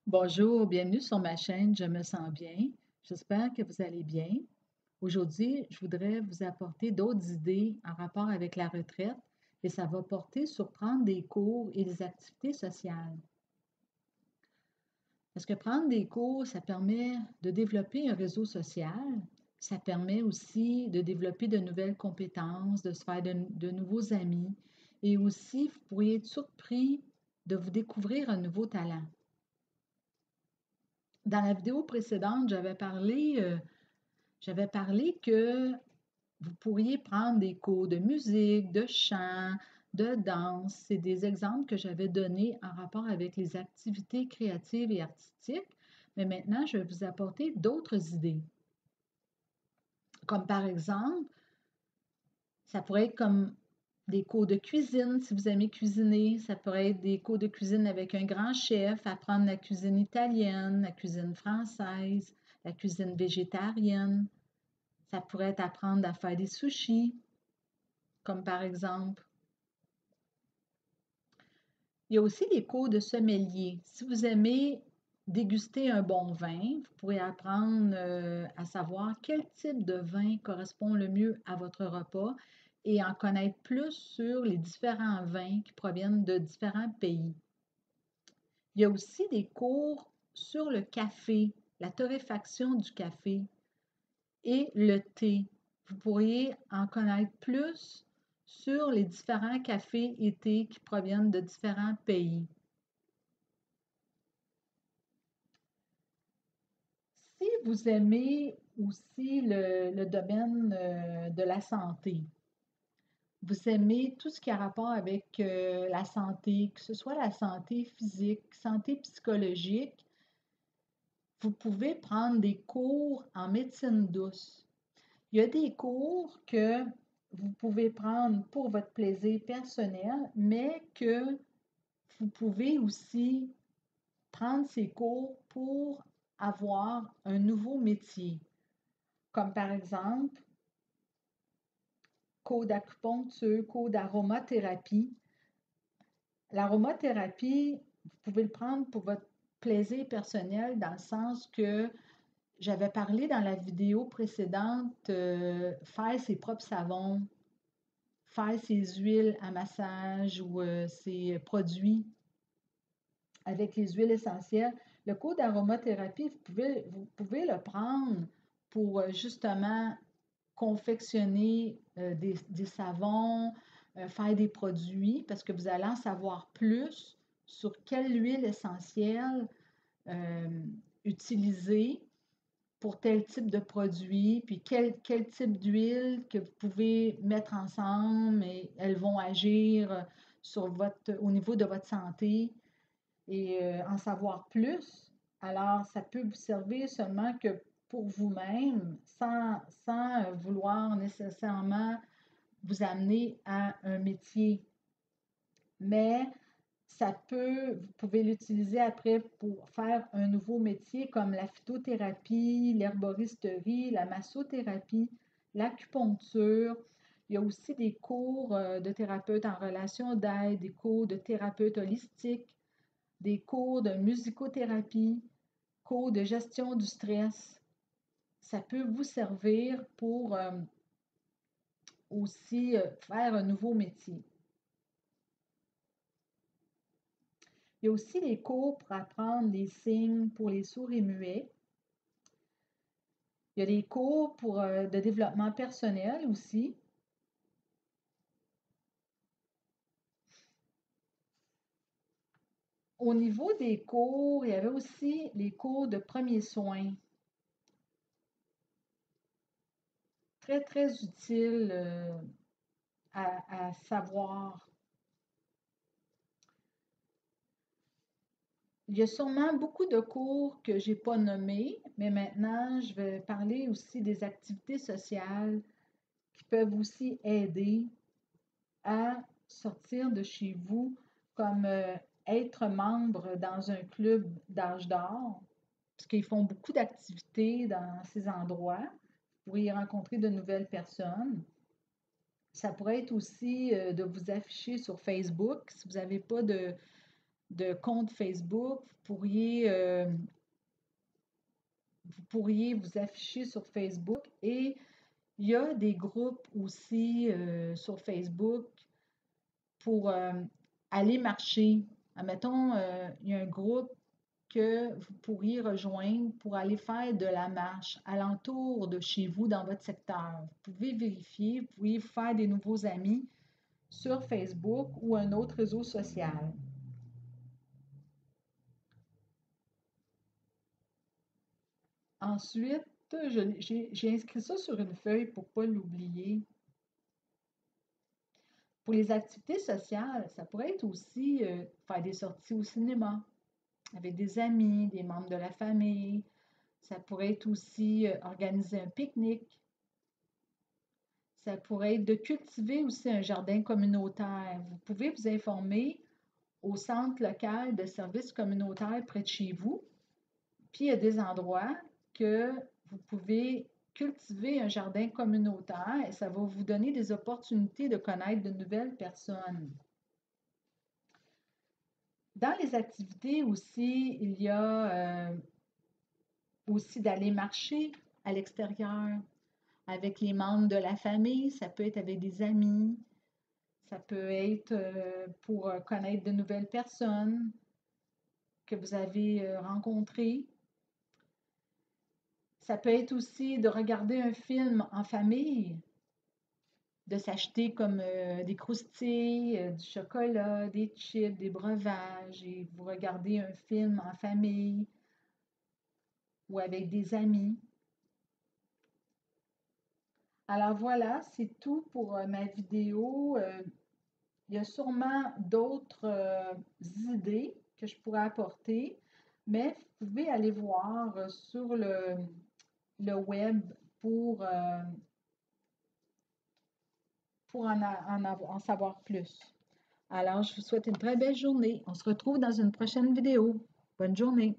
Bonjour, bienvenue sur ma chaîne Je me sens bien. J'espère que vous allez bien. Aujourd'hui, je voudrais vous apporter d'autres idées en rapport avec la retraite et ça va porter sur prendre des cours et des activités sociales. Parce que prendre des cours, ça permet de développer un réseau social, ça permet aussi de développer de nouvelles compétences, de se faire de nouveaux amis et aussi vous pourriez être surpris de vous découvrir un nouveau talent. Dans la vidéo précédente, j'avais parlé que vous pourriez prendre des cours de musique, de chant, de danse. C'est des exemples que j'avais donnés en rapport avec les activités créatives et artistiques. Mais maintenant, je vais vous apporter d'autres idées. Comme par exemple, ça pourrait être comme des cours de cuisine si vous aimez cuisiner. Ça pourrait être des cours de cuisine avec un grand chef, apprendre la cuisine italienne, la cuisine française, la cuisine végétarienne. Ça pourrait être apprendre à faire des sushis, comme par exemple. Il y a aussi les cours de sommelier. Si vous aimez déguster un bon vin, vous pourrez apprendre à savoir quel type de vin correspond le mieux à votre repas et en connaître plus sur les différents vins qui proviennent de différents pays. Il y a aussi des cours sur le café, la torréfaction du café et le thé. Vous pourriez en connaître plus sur les différents cafés et thés qui proviennent de différents pays. Si vous aimez aussi le domaine de la santé, vous aimez tout ce qui a rapport avec la santé, que ce soit la santé physique, santé psychologique, vous pouvez prendre des cours en médecine douce. Il y a des cours que vous pouvez prendre pour votre plaisir personnel, mais que vous pouvez aussi prendre ces cours pour avoir un nouveau métier, comme par exemple cours d'acupuncture, cours d'aromathérapie. L'aromathérapie, vous pouvez le prendre pour votre plaisir personnel dans le sens que j'avais parlé dans la vidéo précédente, faire ses propres savons, faire ses huiles à massage ou ses produits avec les huiles essentielles. Le cours d'aromathérapie, vous pouvez le prendre pour justement confectionner des savons, faire des produits, parce que vous allez en savoir plus sur quelle huile essentielle euh, utiliser pour tel type de produit, puis quel type d'huile que vous pouvez mettre ensemble et elles vont agir au niveau de votre santé et en savoir plus. Alors, ça peut vous servir seulement que pour vous-même, sans vouloir nécessairement vous amener à un métier. Mais vous pouvez l'utiliser après pour faire un nouveau métier comme la phytothérapie, l'herboristerie, la massothérapie, l'acupuncture. Il y a aussi des cours de thérapeute en relation d'aide, des cours de thérapeute holistique, des cours de musicothérapie, cours de gestion du stress. Ça peut vous servir pour aussi faire un nouveau métier. Il y a aussi les cours pour apprendre les signes pour les sourds et muets. Il y a des cours de développement personnel aussi. Au niveau des cours, il y avait aussi les cours de premiers soins. Très, très utile à savoir. Il y a sûrement beaucoup de cours que je n'ai pas nommés, mais maintenant, je vais parler aussi des activités sociales qui peuvent aussi aider à sortir de chez vous, comme être membre dans un club d'âge d'or, parce qu'ils font beaucoup d'activités dans ces endroits. Vous pourriez rencontrer de nouvelles personnes. Ça pourrait être aussi de vous afficher sur Facebook si vous n'avez pas de compte Facebook. Vous pourriez vous afficher sur Facebook et il y a des groupes aussi sur Facebook pour aller marcher. Admettons, il y a un groupe que vous pourriez rejoindre pour aller faire de la marche alentour de chez vous dans votre secteur. Vous pouvez vérifier, vous pouvez faire des nouveaux amis sur Facebook ou un autre réseau social. Ensuite, j'ai inscrit ça sur une feuille pour ne pas l'oublier. Pour les activités sociales, ça pourrait être aussi faire des sorties au cinéma avec des amis, des membres de la famille. Ça pourrait être aussi organiser un pique-nique. Ça pourrait être de cultiver aussi un jardin communautaire. Vous pouvez vous informer au centre local de services communautaires près de chez vous. Puis il y a des endroits que vous pouvez cultiver un jardin communautaire et ça va vous donner des opportunités de connaître de nouvelles personnes. Dans les activités aussi, il y a aussi d'aller marcher à l'extérieur avec les membres de la famille, ça peut être avec des amis, ça peut être pour connaître de nouvelles personnes que vous avez rencontrées. Ça peut être aussi de regarder un film en famille, de s'acheter comme des croustilles, du chocolat, des chips, des breuvages, et vous regardez un film en famille ou avec des amis. Alors voilà, c'est tout pour ma vidéo. Il y a sûrement d'autres idées que je pourrais apporter, mais vous pouvez aller voir sur le web pour, euh, pour en savoir plus. Alors, je vous souhaite une très belle journée. On se retrouve dans une prochaine vidéo. Bonne journée.